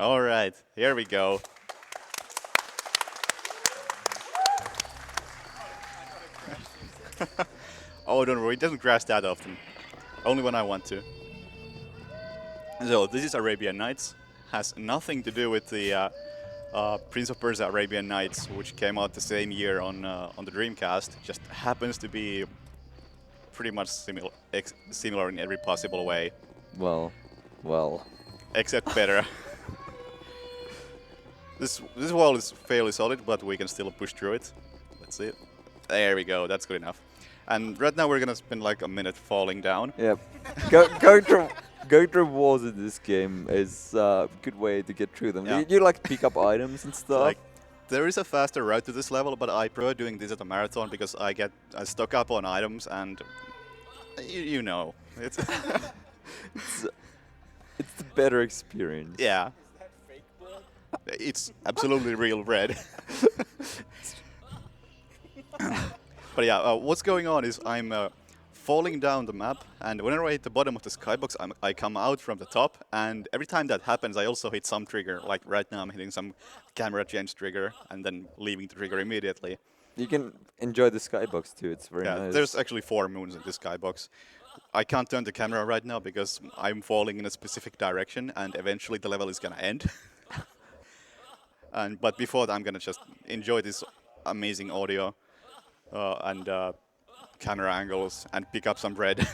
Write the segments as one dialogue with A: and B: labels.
A: All right, here we go. Oh, don't worry, it doesn't crash that often. Only when I want to. So this is Arabian Nights. Has nothing to do with the Prince of Persia Arabian Nights, which came out the same year on the Dreamcast. Just happens to be pretty much similar in every possible way,
B: Well, well.
A: except better. This wall is fairly solid, but we can still push through it. Let's see. There we go. That's good enough. And right now we're gonna spend like a minute falling down.
B: Yeah. Going through walls in this game is a good way to get through them.
A: Yeah.
B: You like pick up items and stuff.
A: Like, there is a faster route to this level, but I prefer doing this at a marathon because I stock up on items and you know it's
B: It's the better experience.
A: yeah. It's absolutely real bread. But yeah, what's going on is I'm falling down the map, and whenever I hit the bottom of the skybox, I come out from the top, and every time that happens, I also hit some trigger. Like right now, I'm hitting some camera change trigger, and then leaving the trigger immediately.
B: You can enjoy the skybox too. It's very
A: Yeah,
B: nice.
A: there's actually 4 moons in this skybox. I can't turn the camera right now because I'm falling in a specific direction, and eventually the level is gonna end. But before that, I'm gonna just enjoy this amazing audio and camera angles and pick up some bread.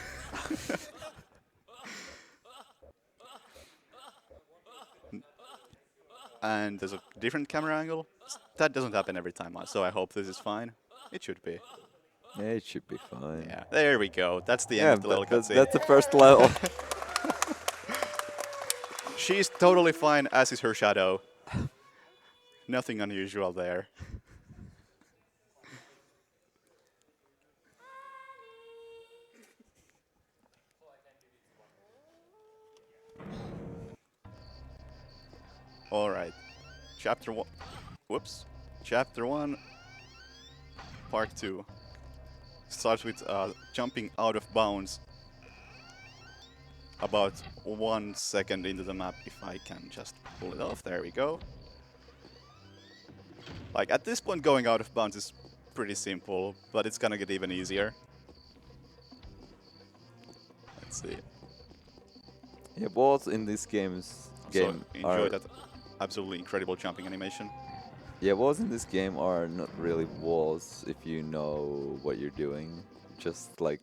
A: And there's a different camera angle. That doesn't happen every time, so I hope this is fine. It should be.
B: Yeah, it should be fine.
A: Yeah, there we go. That's the end
B: Yeah,
A: of the level cutscene.
B: that's the first level.
A: She's totally fine, as is her shadow. Nothing unusual there. All right. Chapter 1. Whoops. Chapter 1, Part 2. Starts with jumping out of bounds about 1 second into the map, if I can just pull it off. There we go. Like, at this point, going out of bounds is pretty simple, but it's gonna get even easier. Let's see.
B: Yeah, walls in this game
A: So enjoy
B: are
A: that absolutely incredible jumping animation.
B: yeah, walls in this game are not really walls if you know what you're doing. Just like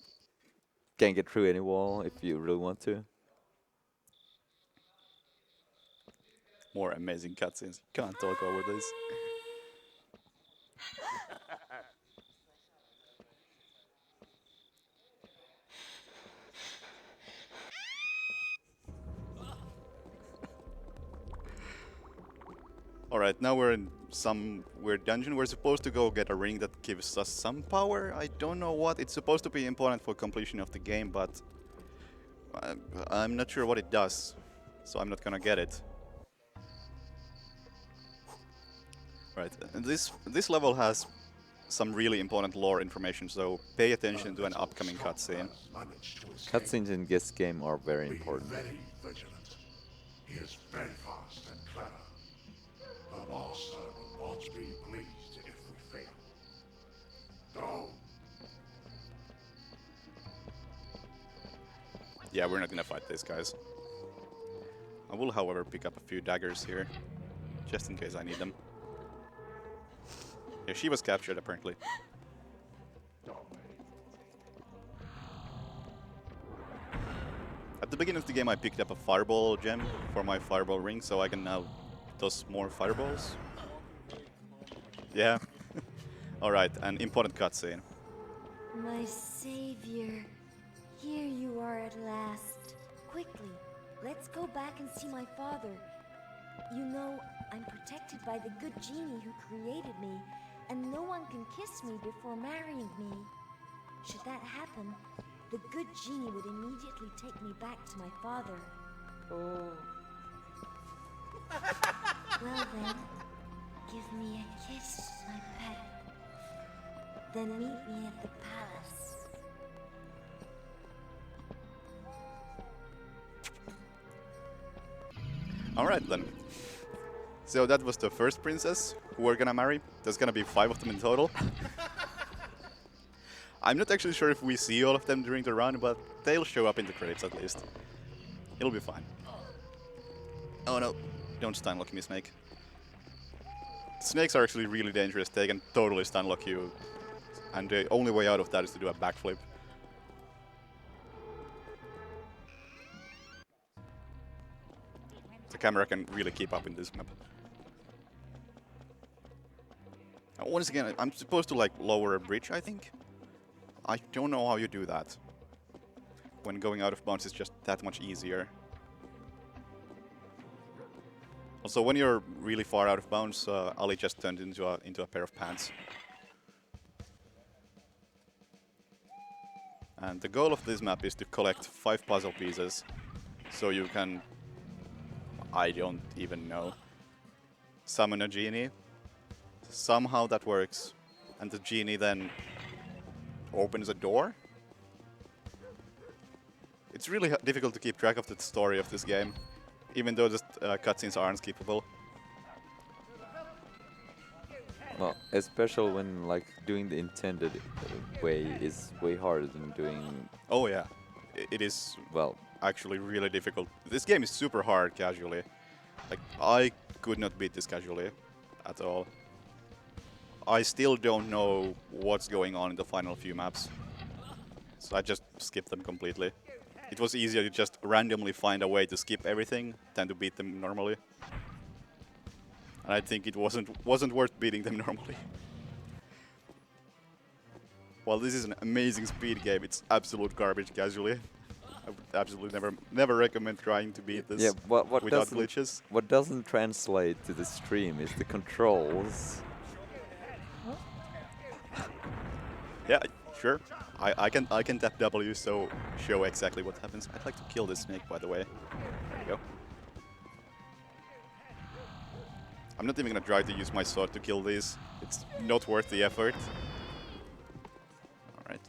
B: can't get through any wall if you really want to.
A: More amazing cutscenes. Can't talk over this. Alright, now we're in some weird dungeon. We're supposed to go get a ring that gives us some power. I don't know what. It's supposed to be important for completion of the game, but I'm not sure what it does. So I'm not gonna get it. Right, and this level has some really important lore information, so pay attention to an upcoming cutscene.
B: Cutscenes in this game are very important.
C: Very vigilant. He is very fast and clever. The master will not be pleased if we fail. Go.
A: Yeah, we're not gonna fight these guys. I will, however, pick up a few daggers here, just in case I need them. Yeah, she was captured, apparently. At the beginning of the game, I picked up a fireball gem for my fireball ring, so I can now toss more fireballs. Yeah. Alright, an important cutscene.
D: My savior, here you are at last. Quickly, let's go back and see my father. You know, I'm protected by the good genie who created me, and no one can kiss me before marrying me. Should that happen, the good genie would immediately take me back to my father.
B: Oh.
D: Well then, give me a kiss, my pet. Then meet me at the palace.
A: Alright then. So that was the first princess who we're gonna marry. There's gonna be 5 of them in total. I'm not actually sure if we see all of them during the run, but they'll show up in the credits at least. It'll be fine. Oh no, don't stun lock me, Snake. Snakes are actually really dangerous. They can totally stun lock you. And the only way out of that is to do a backflip. The camera can really keep up in this map. Once again, I'm supposed to like lower a bridge, I think. I don't know how you do that. When going out of bounds is just that much easier. Also, when you're really far out of bounds, Ali just turned into a pair of pants. And the goal of this map is to collect 5 puzzle pieces, so you can, I don't even know, summon a genie. Somehow that works, and the genie then opens a door. It's really difficult to keep track of the story of this game, even though the cutscenes are unskippable.
B: Well, especially when like doing the intended way is way harder than doing,
A: Oh yeah, it is
B: well,
A: actually really difficult. This game is super hard casually. Like, I could not beat this casually at all. I still don't know what's going on in the final few maps, so I just skipped them completely. It was easier to just randomly find a way to skip everything than to beat them normally. And I think it wasn't worth beating them normally. While this is an amazing speed game, it's absolute garbage casually. I would absolutely never recommend trying to beat this
B: yeah. What
A: without
B: doesn't
A: glitches.
B: what doesn't translate to the stream is the controls.
A: Yeah, sure. I can tap W, so show exactly what happens. I'd like to kill this snake, by the way. There you go. I'm not even gonna try to use my sword to kill these. It's not worth the effort. All right.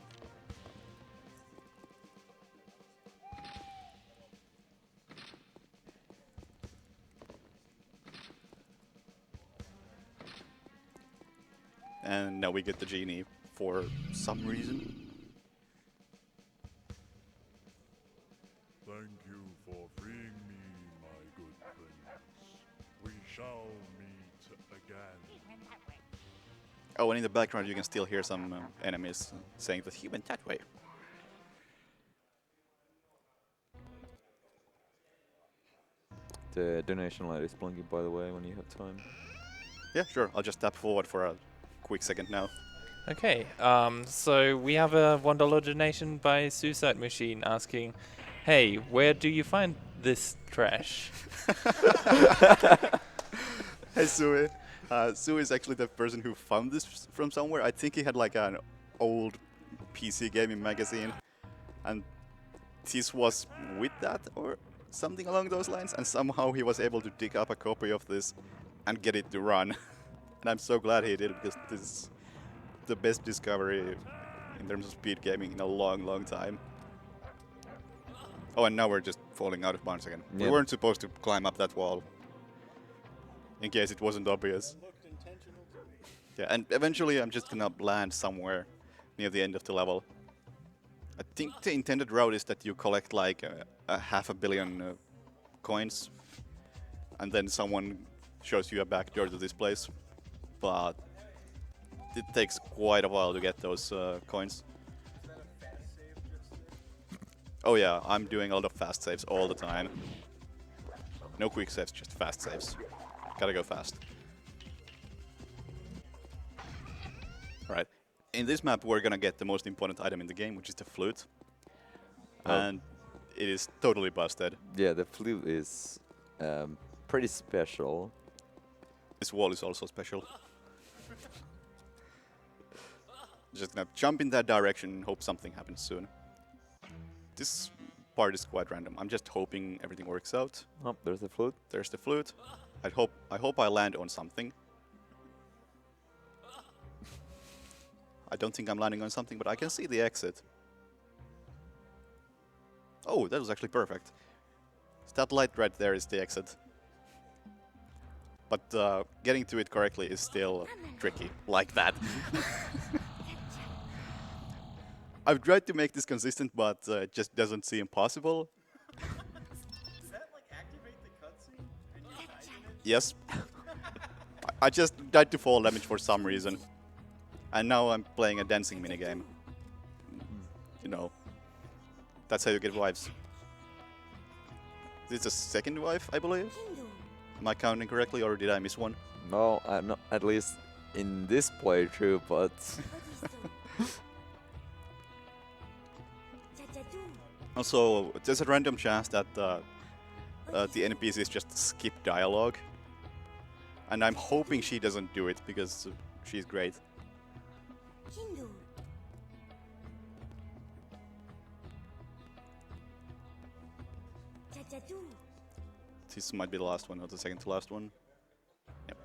A: And now we get the genie for some reason.
C: Thank you for freeing me, my good prince. We shall meet again.
A: Oh, and in the background you can still hear some enemies saying that he went that way.
B: The donation light is blinking, by the way, when you have time.
A: Yeah, sure. I'll just tap forward for a quick second now.
E: Okay, so we have a $1 donation by Suicide Machine asking, hey, where do you find this trash?
A: Hey, Sui. Sui is actually the person who found this from somewhere. I think he had like an old PC gaming magazine, and this was with that or something along those lines, and somehow he was able to dig up a copy of this and get it to run. And I'm so glad he did, because this is the best discovery in terms of speed gaming in a long, long time. Oh, and now we're just falling out of bounds again.
B: Yeah.
A: We weren't supposed to climb up that wall, in case it wasn't obvious. Yeah, and eventually I'm just gonna land somewhere near the end of the level. I think the intended route is that you collect like a 500 million coins, and then someone shows you a back door to this place. But it takes quite a while to get those coins. Oh yeah, I'm doing a lot of fast saves all the time. No quick saves, just fast saves. Gotta go fast. Alright, in this map we're gonna get the most important item in the game, which is the flute.
B: Oh.
A: And it is totally busted.
B: Yeah, the flute is pretty special.
A: This wall is also special. Just gonna jump in that direction and hope something happens soon. This part is quite random. I'm just hoping everything works out.
B: Oh, there's the flute.
A: There's the flute. I hope I land on something. I don't think I'm landing on something, but I can see the exit. Oh, that was actually perfect. That light right there is the exit. but getting to it correctly is still tricky, like that. I've tried to make this consistent, but it just doesn't seem possible. Yes. I just died to fall damage for some reason. And now I'm playing a dancing minigame. You know, that's how you get wives. This is the second wife, I believe? Am I counting correctly, or did I miss one?
B: No, not at least in this playthrough, but
A: Also, there's a random chance that the NPCs just skip dialogue. And I'm hoping she doesn't do it, because she's great. This might be the last one, or the second to last one. Yep.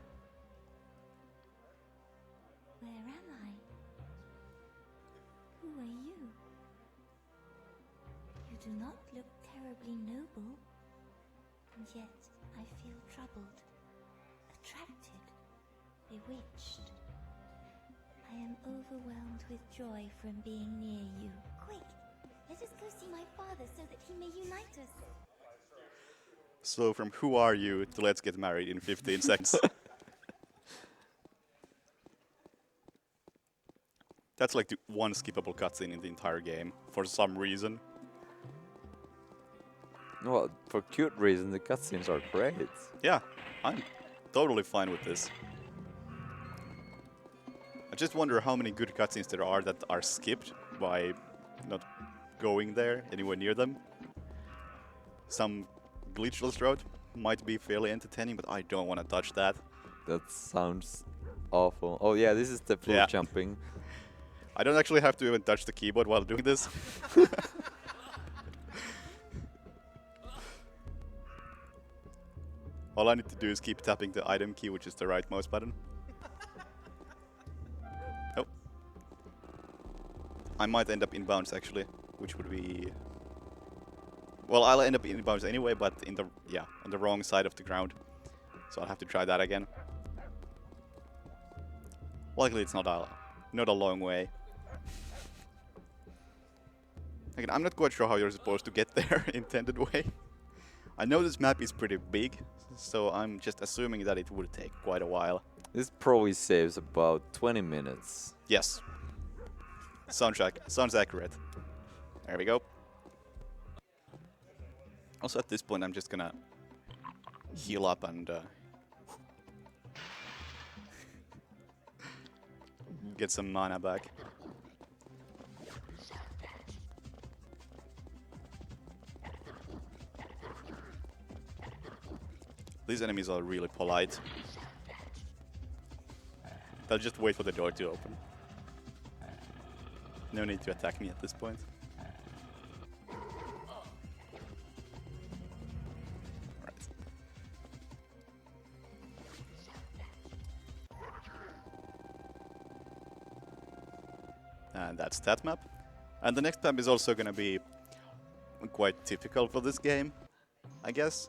D: Where am I? Who are you? You do not look terribly noble, and yet I feel troubled, attracted, bewitched. I am overwhelmed with joy from being near you. Quick, let us go see my father so that he may unite us.
A: So from who are you to let's get married in 15 seconds. That's like the one skippable cutscene in the entire game, for some reason.
B: well, for cute reasons, the cutscenes are great.
A: Yeah, I'm totally fine with this. I just wonder how many good cutscenes there are that are skipped by not going there, anywhere near them. Some glitchless road might be fairly entertaining, but I don't want to touch that.
B: That sounds awful. Oh yeah, this is the flute
A: Yeah.
B: jumping.
A: I don't actually have to even touch the keyboard while doing this. All I need to do is keep tapping the item key, which is the right mouse button. Nope. I might end up in bounds actually, which would be... Well, I'll end up in bounds anyway, but in the on the wrong side of the ground. So I'll have to try that again. Luckily, it's not a long way. Again, I'm not quite sure how you're supposed to get there intended way. I know this map is pretty big, so I'm just assuming that it would take quite a while.
B: This probably saves about 20 minutes.
A: Yes. Sounds accurate. There we go. Also, at this point, I'm just gonna heal up and get some mana back. These enemies are really polite. They'll just wait for the door to open. No need to attack me at this point. Right. And that's that map. And the next map is also gonna be quite typical for this game, I guess.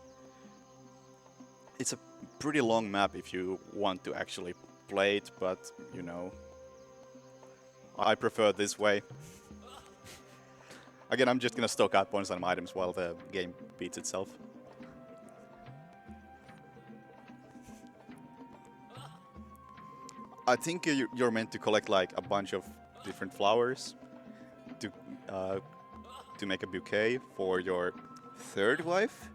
A: It's a pretty long map if you want to actually play it, but, you know, I prefer this way. Again, I'm just gonna stock up on some items while the game beats itself. I think you're meant to collect like a bunch of different flowers to make a bouquet for your third wife.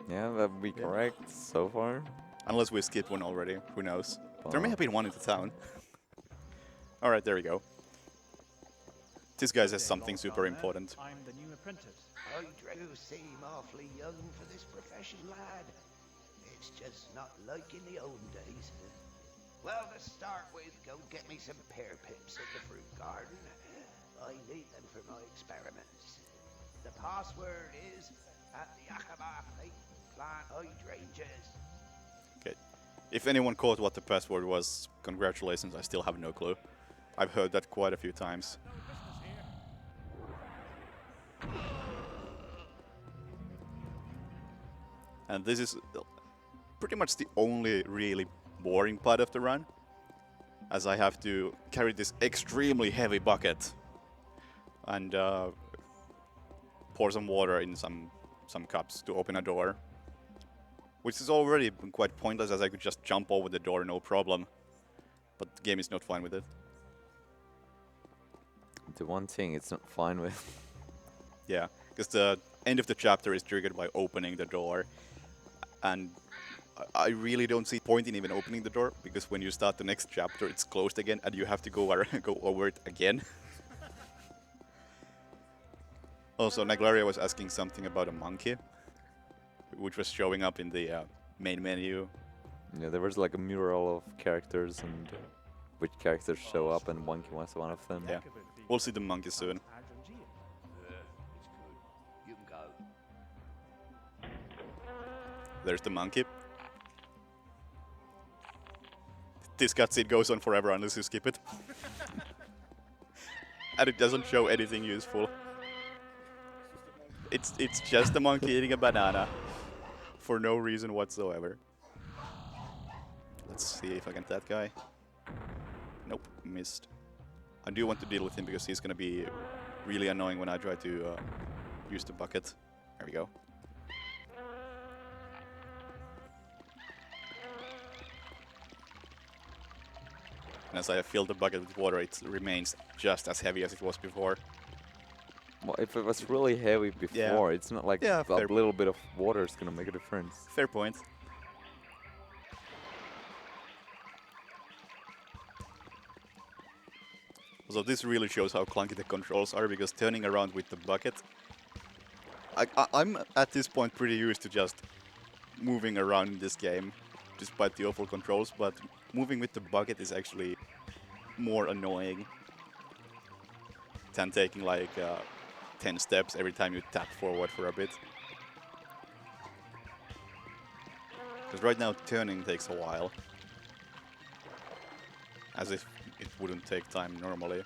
B: Yeah, that would be correct so far.
A: Unless we skipped one already, who knows? There may
B: Wow.
A: have been one in the town. Alright, there we go. This guy says something super important.
F: I'm the new apprentice.
G: I do seem awfully young for this profession, lad. It's just not like in the old days. Well, to start with, go get me some pear pips in the fruit garden. I need them for my experiments. The password is at the Akaba plate, plant hydrangeas.
A: Okay. If anyone caught what the password was, congratulations, I still have no clue. I've heard that quite a few times. And this is pretty much the only really boring part of the run, as I have to carry this extremely heavy bucket and pour some water in some cups to open a door, which is already quite pointless as I could just jump over the door no problem, but the game is not fine with it.
B: The one thing it's not fine with.
A: Yeah, because the end of the chapter is triggered by opening the door, and I really don't see point in even opening the door, because when you start the next chapter, it's closed again, and you have to go over it again. Also, Naglaria was asking something about a monkey, which was showing up in the main menu.
B: Yeah, there was like a mural of characters and which characters show up, and Monkey was one of them.
A: Yeah, we'll see the monkey soon.
G: You can go.
A: There's the monkey. This cutscene goes on forever unless you skip it. And it doesn't show anything useful. It's just a monkey eating a banana for no reason whatsoever. Let's see if I get that guy. Nope, missed. I do want to deal with him because he's gonna be really annoying when I try to use the bucket. There we go. And as I fill the bucket with water, it remains just as heavy as it was before.
B: Well, if it was really heavy before, it's not like
A: Yeah,
B: a
A: fair.
B: little bit of water is gonna make a difference.
A: Fair point. So this really shows how clunky the controls are, because turning around with the bucket, I'm at this point pretty used to just moving around in this game, despite the awful controls, but moving with the bucket is actually more annoying than taking like 10 steps every time you tap forward for a bit. Because right now turning takes a while, as if it wouldn't take time normally.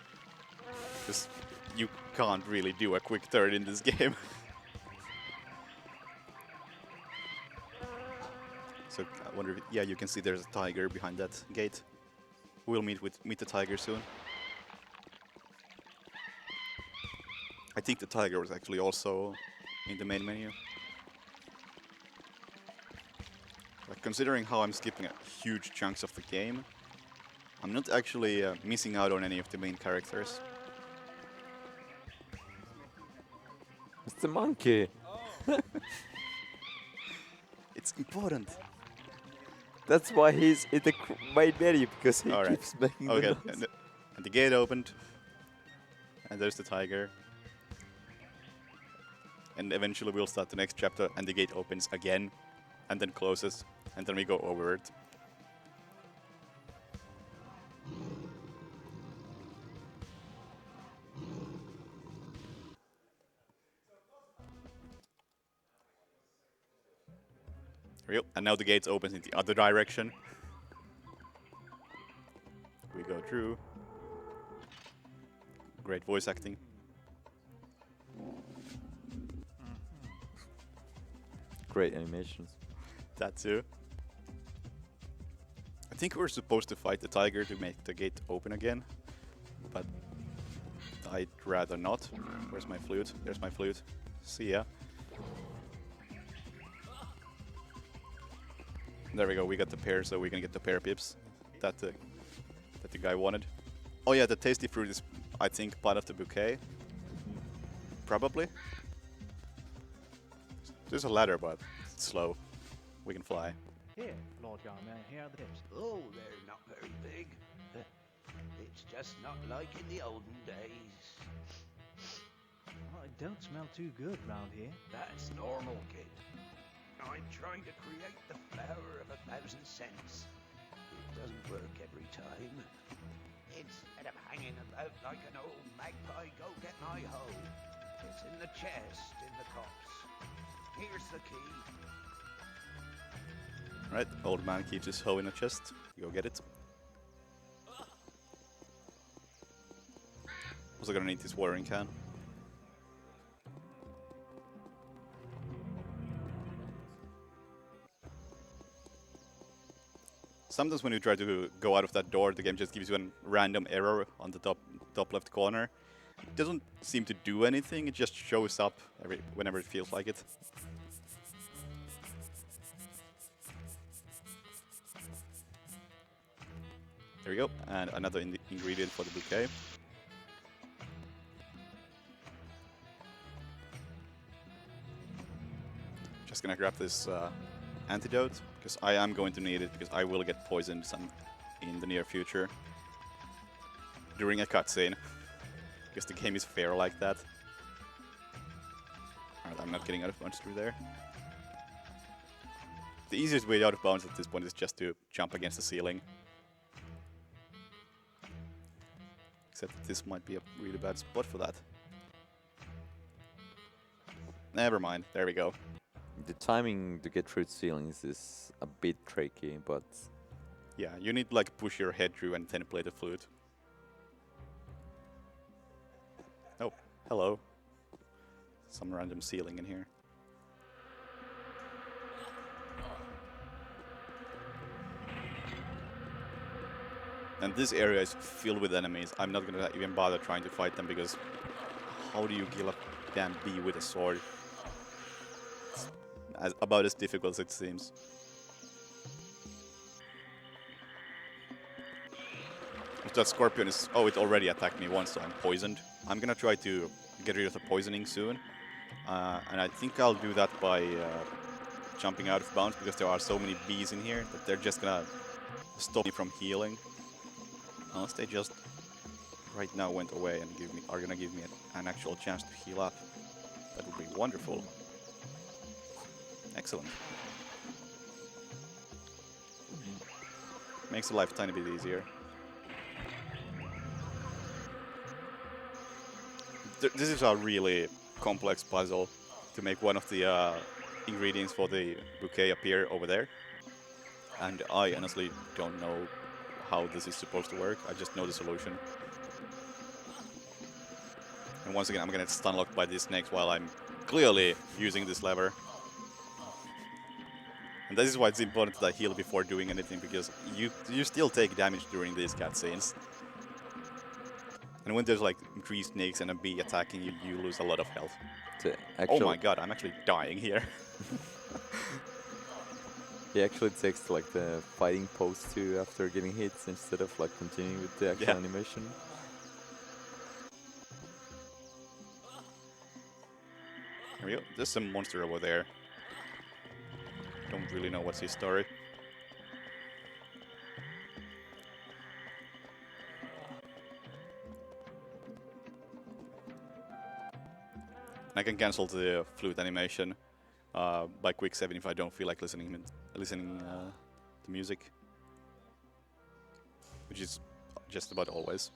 A: Because you can't really do a quick turn in this game. So I wonder if, yeah, you can see there's a tiger behind that gate. We'll meet the tiger soon. I think the tiger was actually also in the main menu. Like, considering how I'm skipping huge chunks of the game, I'm not actually missing out on any of the main characters.
B: It's the monkey.
A: It's important.
B: That's why he's in the main menu, because he
A: Alright.
B: keeps making the
A: Okay,
B: noise.
A: and the gate opened, and there's the tiger. And eventually we'll start the next chapter, and the gate opens again, and then closes, and then we go over it. There we go. And now the gates opens in the other direction. We go through. Great voice acting.
B: Great animations.
A: That too. I think we're supposed to fight the tiger to make the gate open again, but I'd rather not. Where's my flute? There's my flute. See ya. There we go. We got the pear, so we can get the pear pips that the guy wanted. Oh yeah, the tasty fruit is, I think, part of the bouquet. Probably. There's a ladder, but it's slow. We can fly.
F: Here, Lord Garmer, here are the tips.
G: Oh, they're not very big. It's just not like in the olden days.
F: Well, it don't smell too good round here.
G: That's normal, kid. I'm trying to create the flower of 1,000 cents. It doesn't work every time. Instead of hanging about like an old magpie, go get my hoe. It's in the chest in the copse. Here's the key.
A: Right, old man keeps his hoe in a chest. Go get it. Also gonna need this watering can. sometimes when you try to go out of that door, the game just gives you a random error on the top left corner. It doesn't seem to do anything, it just shows up whenever it feels like it. There we go, and another ingredient for the bouquet. Just gonna grab this antidote, because I am going to need it, because I will get poisoned in the near future. During a cutscene. Because the game is fair like that. Alright, I'm not getting out of bounds through there. The easiest way out of bounds at this point is just to jump against the ceiling. Except this might be a really bad spot for that. Never mind, there we go.
B: The timing to get through ceilings is a bit tricky, but
A: Yeah, you need to like push your head through and then play the flute. Oh, hello. Some random ceiling in here. And this area is filled with enemies. I'm not gonna even bother trying to fight them because how do you kill a damn bee with a sword? It's about as difficult as it seems. If that scorpion is... Oh, it already attacked me once, so I'm poisoned. I'm gonna try to get rid of the poisoning soon. And I think I'll do that by jumping out of bounds because there are so many bees in here that they're just gonna stop me from healing. Unless they just right now went away and are gonna give me an actual chance to heal up. That would be wonderful. Excellent. Makes life a tiny bit easier. This is a really complex puzzle to make one of the ingredients for the bouquet appear over there. And I honestly don't know how this is supposed to work. I just know the solution. And once again, I'm gonna get stun locked by these snakes while I'm clearly using this lever. And this is why it's important that I heal before doing anything, because you still take damage during these cutscenes. And when there's like 3 snakes and a bee attacking you, you lose a lot of health. Oh my god, I'm actually dying here.
B: he actually takes like the fighting pose too after getting hits instead of like continuing with the actual animation.
A: There we go. There's some monster over there. Don't really know what's his story. I can cancel the flute animation by quick saving if I don't feel like listening to music, which is just about always.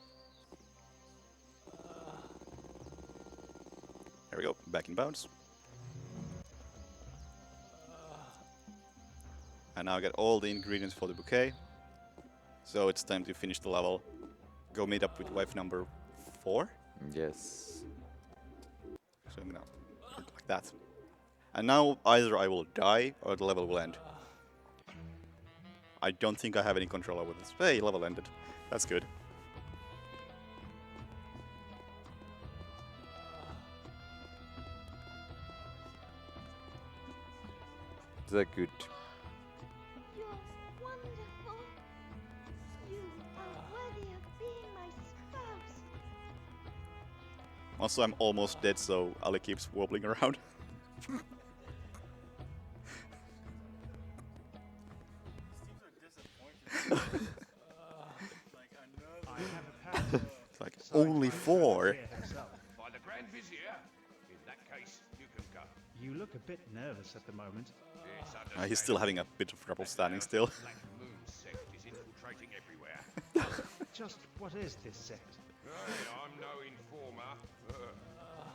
A: There we go, back in bounds. And now I get all the ingredients for the bouquet, so it's time to finish the level. Go meet up with wife number 4.
B: Yes.
A: So I'm gonna work like that. And now either I will die or the level will end. I don't think I have any control over this. Hey, level ended. That's good.
B: Is that good?
H: You're wonderful. You are worthy of being my spouse.
A: Also, I'm almost dead, so Ali keeps wobbling around. It's like, only 4?
G: By the Grand Vizier. In that case, you can go.
F: You look a bit nervous at the moment.
G: It's
A: He's still having a bit of trouble standing still.
G: Black Moon sect is infiltrating everywhere.
F: Just what is this sect?
G: Hey, I'm no informer.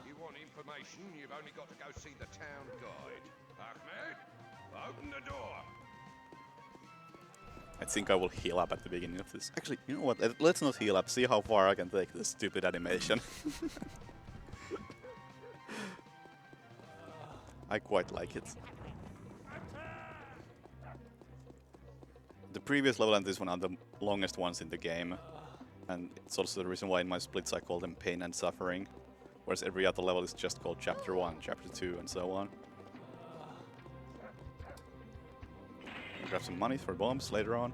G: You want information, you've only got to go see the town guide. Ahmed, open the door.
A: I think I will heal up at the beginning of this. Actually, you know what? Let's not heal up. See how far I can take this stupid animation. I quite like it. The previous level and this one are the longest ones in the game. And it's also the reason why in my splits I call them pain and suffering. Whereas every other level is just called chapter 1, chapter 2 and so on. Grab some money for bombs later on.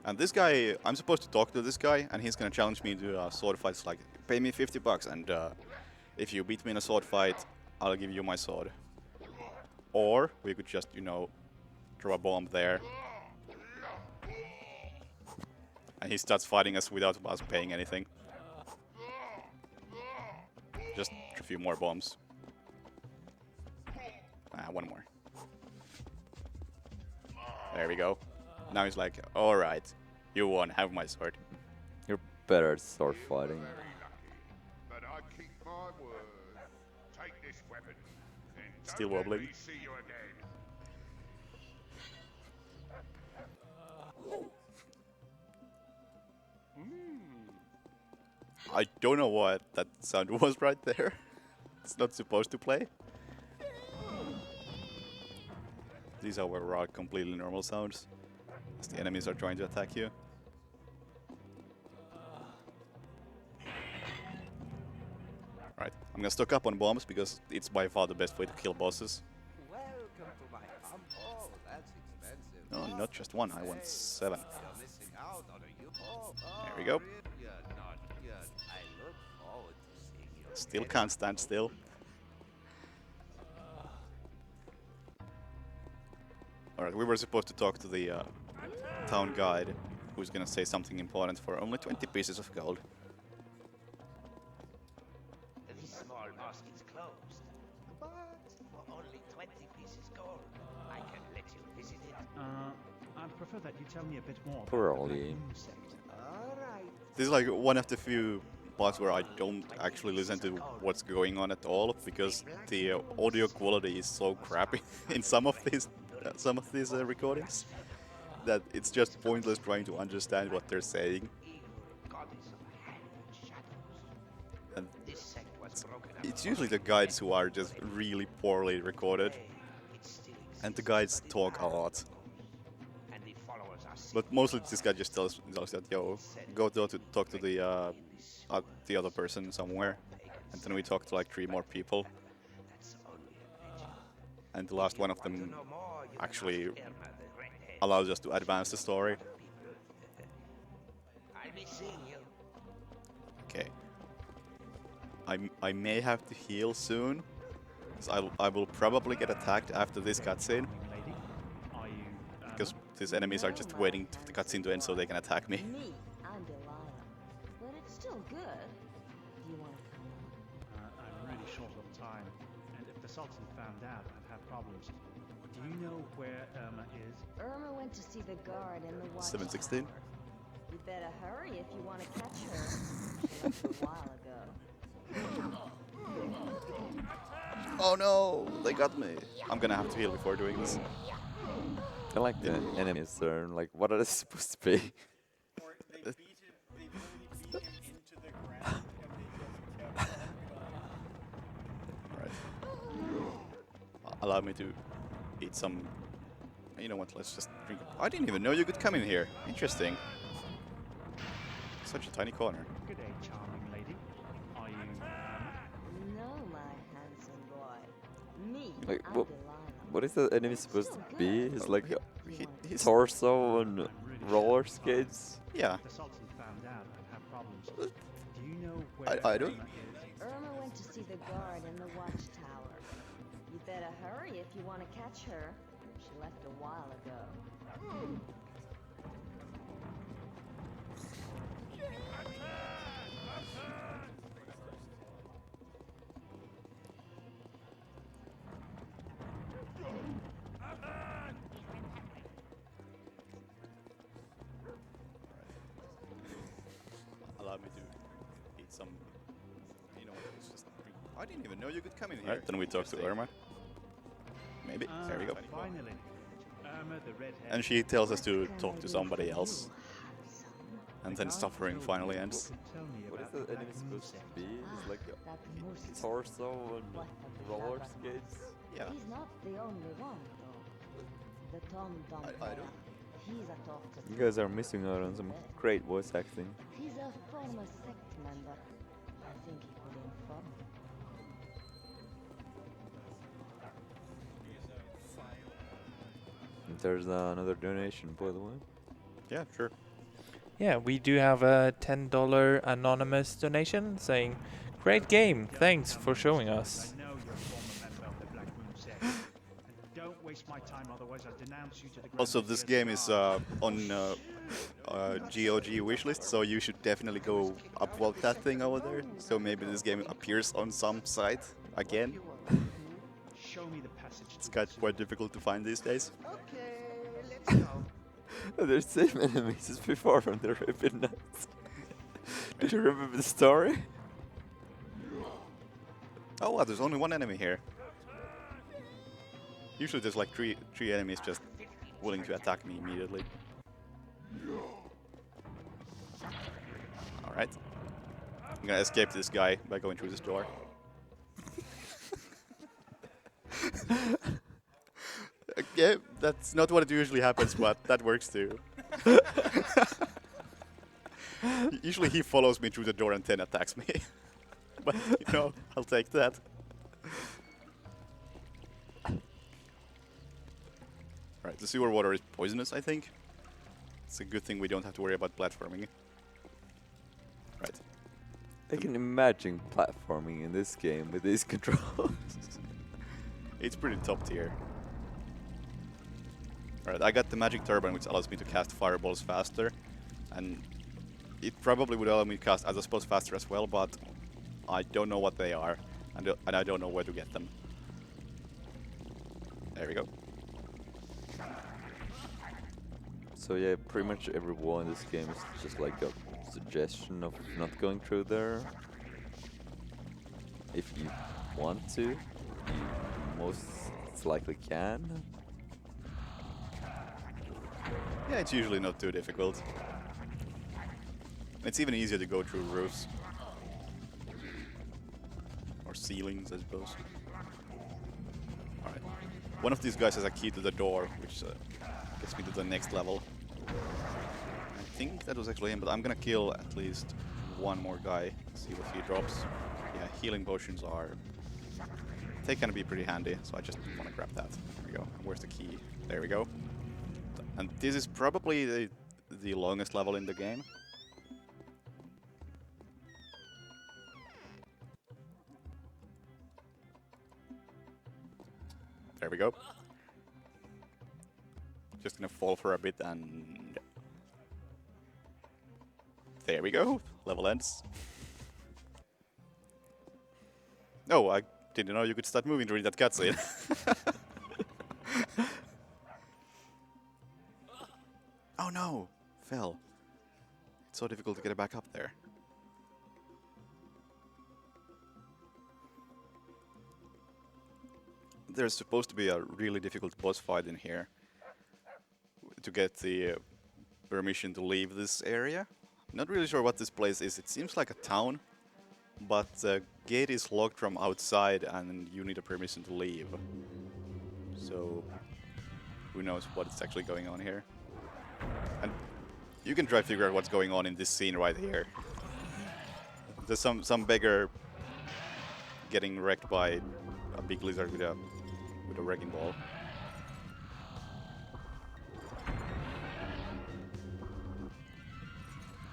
A: And this guy, I'm supposed to talk to this guy and he's gonna challenge me to sword fights like, pay me 50 bucks and if you beat me in a sword fight, I'll give you my sword. Or we could just, you know, throw a bomb there. And he starts fighting us without us paying anything. Just a few more bombs. One more. There we go. Now he's like, alright, you won, have my sword.
B: You're better at sword fighting.
C: But I keep my word. Take this weapon. And
A: Still
C: don't let
A: wobbling.
C: me see you again.
A: I don't know what that sound was right there. It's not supposed to play. These are completely normal sounds. As the enemies are trying to attack you. Right, I'm gonna stock up on bombs because it's by far the best way to kill bosses.
G: Welcome to my camp. Oh, that's expensive.
A: No, not just one, I want 7.
G: You're missing out on a
A: There we go.
G: You're not good. I look forward to seeing you.
A: Still can't stand still. Alright, we were supposed to talk to the town guide, who's gonna say something important for only 20 pieces of gold.
G: This small mosque is closed, but for only 20 pieces gold, I can let you visit it.
F: I'd prefer that you tell me a bit more.
B: Poor
F: about the
B: Ollie.
F: Black Moon sect.
G: All right.
A: This is like one of the few parts where I don't actually listen to what's going on at all because the audio quality is so crappy in some of these recordings that it's just pointless trying to understand what they're saying.
G: Evil goddess of hand and shadows.
A: And
G: This sect was broken up.
A: it's usually the guides who are just really poorly recorded,
G: It still
A: and the
G: exists,
A: guides
G: but it
A: talk a
G: now
A: lot.
G: and the followers are
A: But mostly this guy just tells that, yo, go to talk to the other person somewhere, and then we talk to like 3 more people,
G: That's only a legend.
A: and the last one of them
G: No more, you can
A: actually
G: ask Irma the Redhead.
A: allows us to advance the story.
G: I'll be seeing you.
A: Okay. I may have to heal soon, 'cause I will probably get attacked after this cutscene,
F: Lady, are you?
A: because these enemies are just waiting for the cutscene to end so they can attack me.
D: Me, I'm Delilah. But it's still good. Do you want to come on?
F: I'm really short on time, and if the Sultan found out, I'd have problems. Do you know where Irma is?
D: Irma went to see the guard in the watch
A: 716.
D: tower. You better hurry if you want to catch her. She left a while ago.
A: Oh no, they got me. I'm gonna have to heal before doing this.
B: I like the enemies are like, what are they supposed to be?
I: Or they really beat him into the ground and they just kept
A: Right. Allow me to eat some. You know what? Let's just drink. I didn't even know you could come in here. Interesting. Such a tiny corner.
F: Good day, charming lady. Are you?
D: No, my handsome boy. Me,
B: Like,
D: I'm
B: what-
D: Delilah.
B: What is the enemy supposed to be? It's like a
A: He's
B: torso and roller skates.
A: yeah.
F: If the Sultan found out, I'd have problems. Do you know where
A: I don't-
F: Irma is?
D: Irma went to see the guard in the watchtower. You better hurry if you want to catch her. She left a while ago.
A: Allow me to eat some. You know what? Let's just drink. I didn't even know you could come in here. Right, then we talk to Irma. Maybe. There we go.
F: Finally, Irma the Redhead.
A: And she tells us to talk to somebody else. And then
F: The guard
A: suffering
F: told
A: finally
F: me
A: ends.
F: to tell me
B: What is
F: about
B: the
F: Black
B: enemy
F: Moon
B: supposed to
F: sect.
B: be? It's like
D: That moose
B: a
D: is
B: torso and
D: what have we
B: roller
D: done?
B: skates.
A: Yeah.
D: He's not the only one, though. The Tom Dom
A: I don't-
J: He's a talkative.
B: You guys are missing out on some great voice acting.
J: He's a former sect member. I think he could inform me.
B: And there's another donation, by the way.
A: Yeah, sure.
E: Yeah, we do have a $10 anonymous donation saying, "Great game, thanks for showing us."
F: I know you're a former member of the Black Moon sect. And don't waste my time, otherwise I'll denounce you to the Grand
A: Also, this
F: Vizier's
A: game is
F: guard.
A: on GOG wishlist, so you should definitely go upvote that thing over there. So maybe this game appears on some site again.
F: Show me the passage.
A: It's quite difficult to find these days.
G: Okay, let's go.
B: There's same enemies as before from the Arabian Nights. Do you remember the story?
A: Oh, wow, there's only one enemy here. Usually there's like three enemies just willing to attack me immediately. Alright. I'm gonna escape this guy by going through this door. Okay, that's not what it usually happens, but that works too. Usually he follows me through the door and then attacks me. But, you know, I'll take that. Right, the sewer water is poisonous, I think. It's a good thing we don't have to worry about platforming. Right.
B: I can imagine platforming in this game with these controls.
A: It's pretty top tier. Alright, I got the magic turbine, which allows me to cast fireballs faster. And it probably would allow me to cast other spells faster as well, but I don't know what they are. And I don't know where to get them. There we go.
B: So yeah, pretty much every wall in this game is just like a suggestion of not going through there. If you want to, you most likely can.
A: Yeah, it's usually not too difficult. It's even easier to go through roofs. Or ceilings, I suppose. Alright. One of these guys has a key to the door, which gets me to the next level. I think that was actually him, but I'm gonna kill at least one more guy, see what he drops. Yeah, healing potions are... they can be pretty handy, so I just want to grab that. There we go. Where's the key? There we go. And this is probably the longest level in the game. There we go. Just gonna fall for a bit and... there we go. Level ends. Oh, I didn't know you could start moving during that cutscene. Oh no! Fell. It's so difficult to get it back up there. There's supposed to be a really difficult boss fight in here to get the permission to leave this area. Not really sure what this place is. It seems like a town, but the gate is locked from outside and you need a permission to leave. So who knows what's actually going on here. And you can try to figure out what's going on in this scene right here. There's some beggar getting wrecked by a big lizard with a wrecking ball.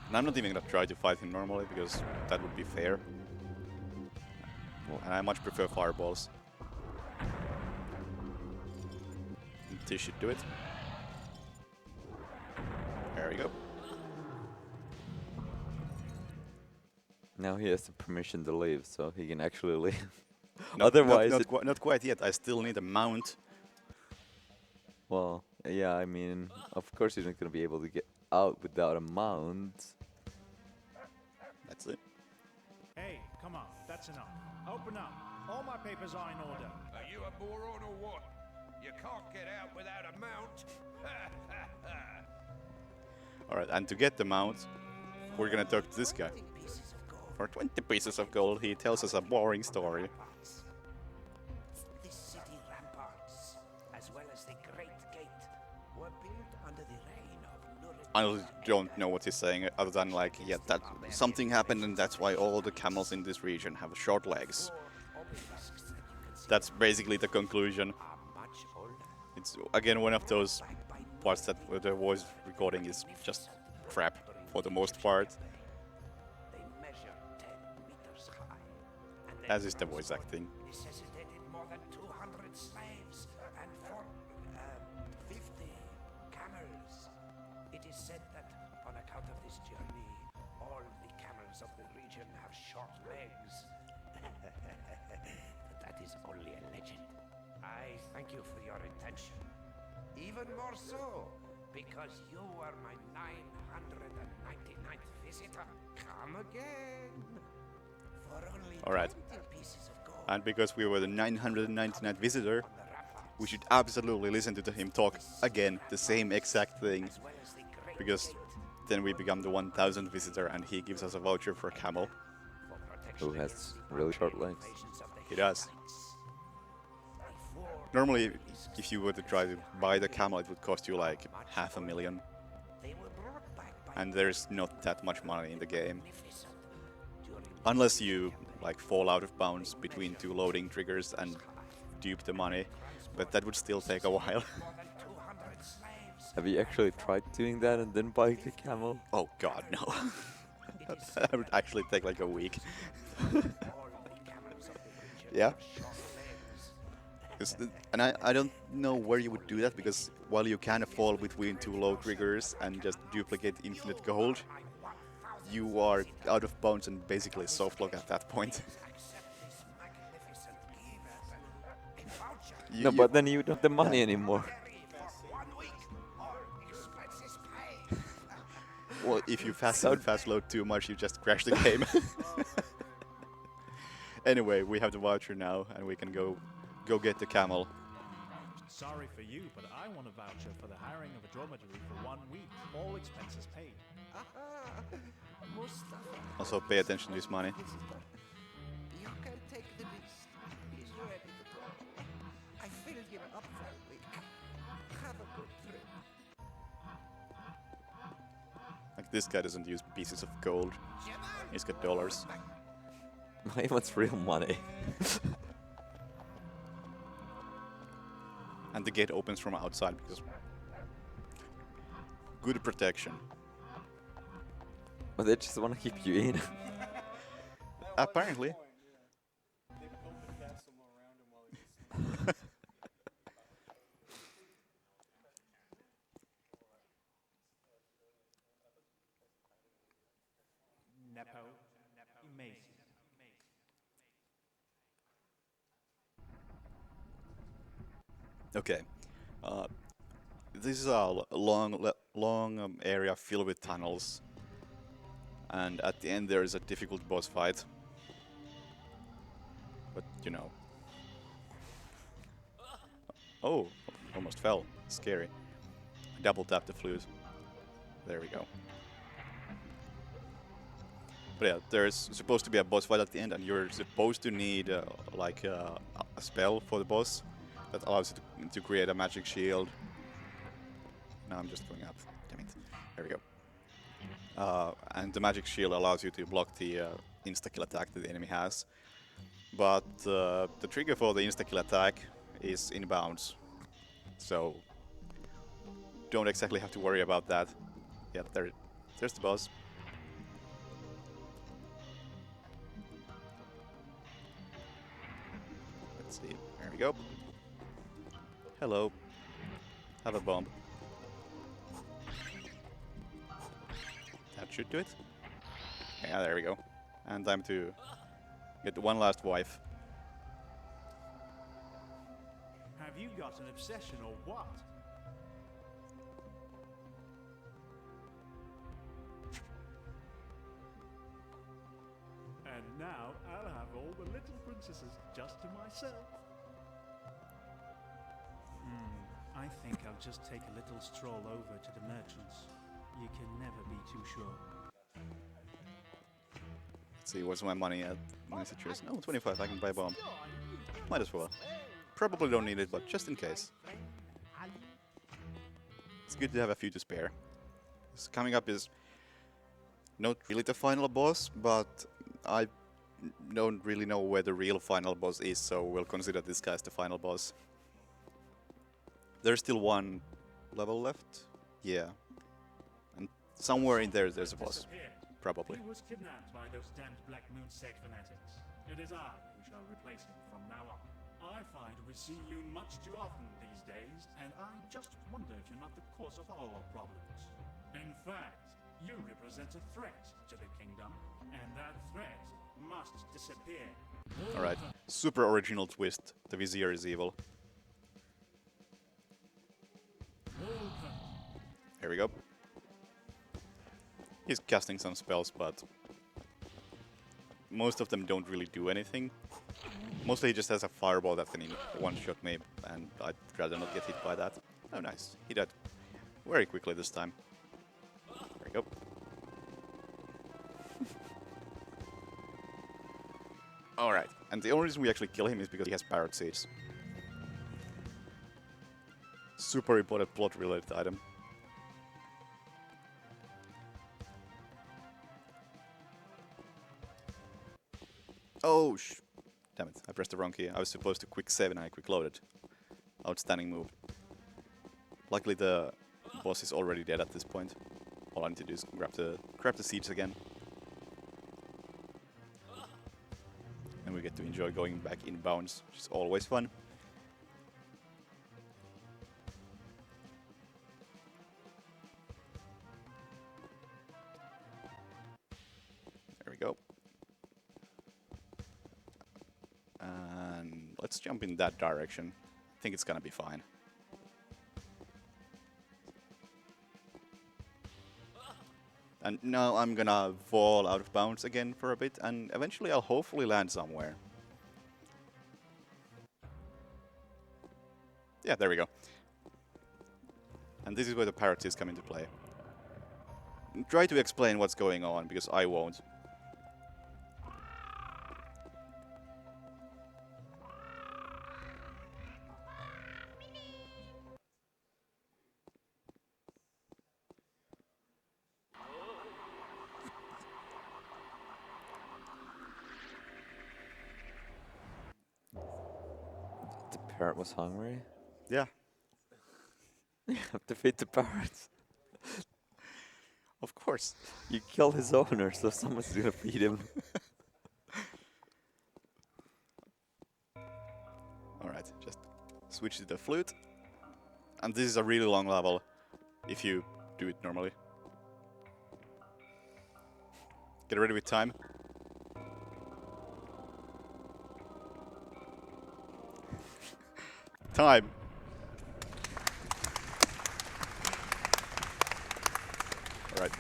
A: And I'm not even gonna try to fight him normally because that would be fair. And I much prefer fireballs. And this should do it. There we go.
B: Now he has the permission to leave, so he can actually leave.
A: No,
B: Otherwise,
A: not quite yet. I still need a mount.
B: well, yeah, I mean, of course he's not going to be able to get out without a mount.
A: That's it.
F: Hey, come on, that's enough. Open up. All my papers are in order.
K: Are you a moron or what? You can't get out without a mount.
A: Alright, and to get the mount, we're gonna talk to this guy. For 20 pieces of gold, he tells us a boring story.
G: This city ramparts, as well as the Great Gate, were built under the reign of
A: I don't know what he's saying, other than like, yeah, that something happened and that's why all the camels in this region have short legs. That's basically the conclusion. It's again one of those parts that where the voice recording is just crap for the most part.
G: They measure 10 meters high. And they
A: As is the voice acting.
G: necessitated more than 200 slaves and 50 camels. It is said that on account of this journey, all the camels of the region have short legs. But that is only a legend. I thank you for your attention. Even more so, because you are my 999th visitor. Come again. For only
A: Alright.
G: 20 pieces of gold.
A: And because we were the 999th visitor, we should absolutely listen to him talk again, the same exact thing. Because then we become the 1000th visitor and he gives us a voucher for a camel.
B: Who has really short legs?
A: He does. Normally, if you were to try to buy the camel, it would cost you like $500,000. And there's not that much money in the game. Unless you like fall out of bounds between two loading triggers and dupe the money. But that would still take a while.
B: Have you actually tried doing that and then buying the camel?
A: Oh god, no. That would actually take like a week. Yeah. And I don't know where you would do that, because while you can fall between two low triggers and just duplicate infinite gold, you are out of bounds and basically softlock at that point.
B: No, but then you don't have the money anymore.
A: Well, if you fast load too much, you just crash the game. Anyway, we have the voucher now, and we can go get the camel.
F: Sorry for you, but I want a voucher for the hiring of a dromedary for 1 week. All expenses paid.
A: Also, pay attention to this money.
G: You can take the beast. He's ready to go. I filled him up for a week. Have a good trip.
A: Like, this guy doesn't use pieces of gold. He's got dollars.
B: He wants real money.
A: And the gate opens from outside because good protection.
B: But they just want to keep you in.
A: Apparently.
I: They built the castle around him while he was sleeping.
F: Nepo. Amazing.
A: Okay. This is a long area filled with tunnels. And at the end there is a difficult boss fight. But, you know. Oh, almost fell. Scary. Double tap the flute. There we go. But yeah, there's supposed to be a boss fight at the end, and you're supposed to need like a spell for the boss that allows you to create a magic shield. Now I'm just going up. Damn it. There we go. And the magic shield allows you to block the insta-kill attack that the enemy has. But the trigger for the insta-kill attack is inbounds. So don't exactly have to worry about that. Yeah, there's the boss. Let's see. There we go. Hello. Have a bomb. That should do it. Yeah, there we go. And time to get one last wife.
F: Have you got an obsession or what? And now I'll have all the little princesses just to myself. I think I'll just take a little stroll over to the merchants. You can never be too sure.
A: Let's see, what's my money at? Money situation. Oh, 25, I can buy a bomb. Might as well. Probably don't need it, but just in case. it's good to have a few to spare. So coming up is not really the final boss, but I don't really know where the real final boss is, so we'll consider this guy as the final boss. There's still one level left. Yeah. And somewhere in there there's a boss. Probably.
L: He was kidnapped by those damned Black Moon sect fanatics. It is I who shall replace him from now on. I find we see you much too often these days, and I just wonder if you're not the cause of all our problems. In fact, you represent a threat to the kingdom, and that threat must disappear.
A: Alright, super original twist. The Vizier is evil. Here we go. He's casting some spells, but most of them don't really do anything. Mostly he just has a fireball that can one-shot me, and I'd rather not get hit by that. Oh nice, he died very quickly this time. There we go. Alright, and the only reason we actually kill him is because he has parrot seeds. Super important plot-related item. Oh, damn it, I pressed the wrong key. I was supposed to quick save and I quick loaded. Outstanding move. Luckily the boss is already dead at this point. All I need to do is grab the seeds again. And we get to enjoy going back in bounds, which is always fun. There we go. And let's jump in that direction. I think it's gonna be fine. And now I'm gonna fall out of bounds again for a bit, and eventually I'll hopefully land somewhere. Yeah, there we go. And this is where the parrots come into play. Try to explain what's going on, because I won't.
B: The parrot was hungry?
A: Yeah.
B: You have to feed the parrots.
A: Of course.
B: You killed his owner, so someone's gonna feed him.
A: Alright, just switch to the flute. And this is a really long level if you do it normally. Get ready with time. Time. Alright.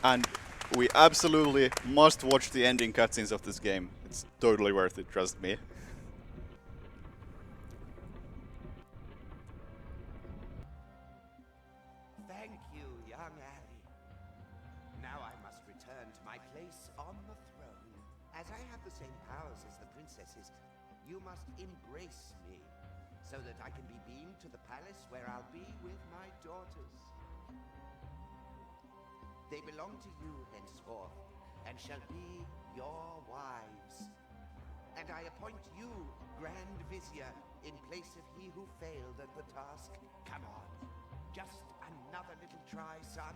A: And we absolutely must watch the ending cutscenes of this game. It's totally worth it, trust me.
G: Thank you, young Ali. Now I must return to my place on the throne. As I have the same powers as the princesses, you must embrace me, so that I can be beamed to the palace where I'll be with my daughters. They belong to you henceforth, and shall be your wives. And I appoint you Grand Vizier in place of he who failed at the task. Come on, just another little try, son.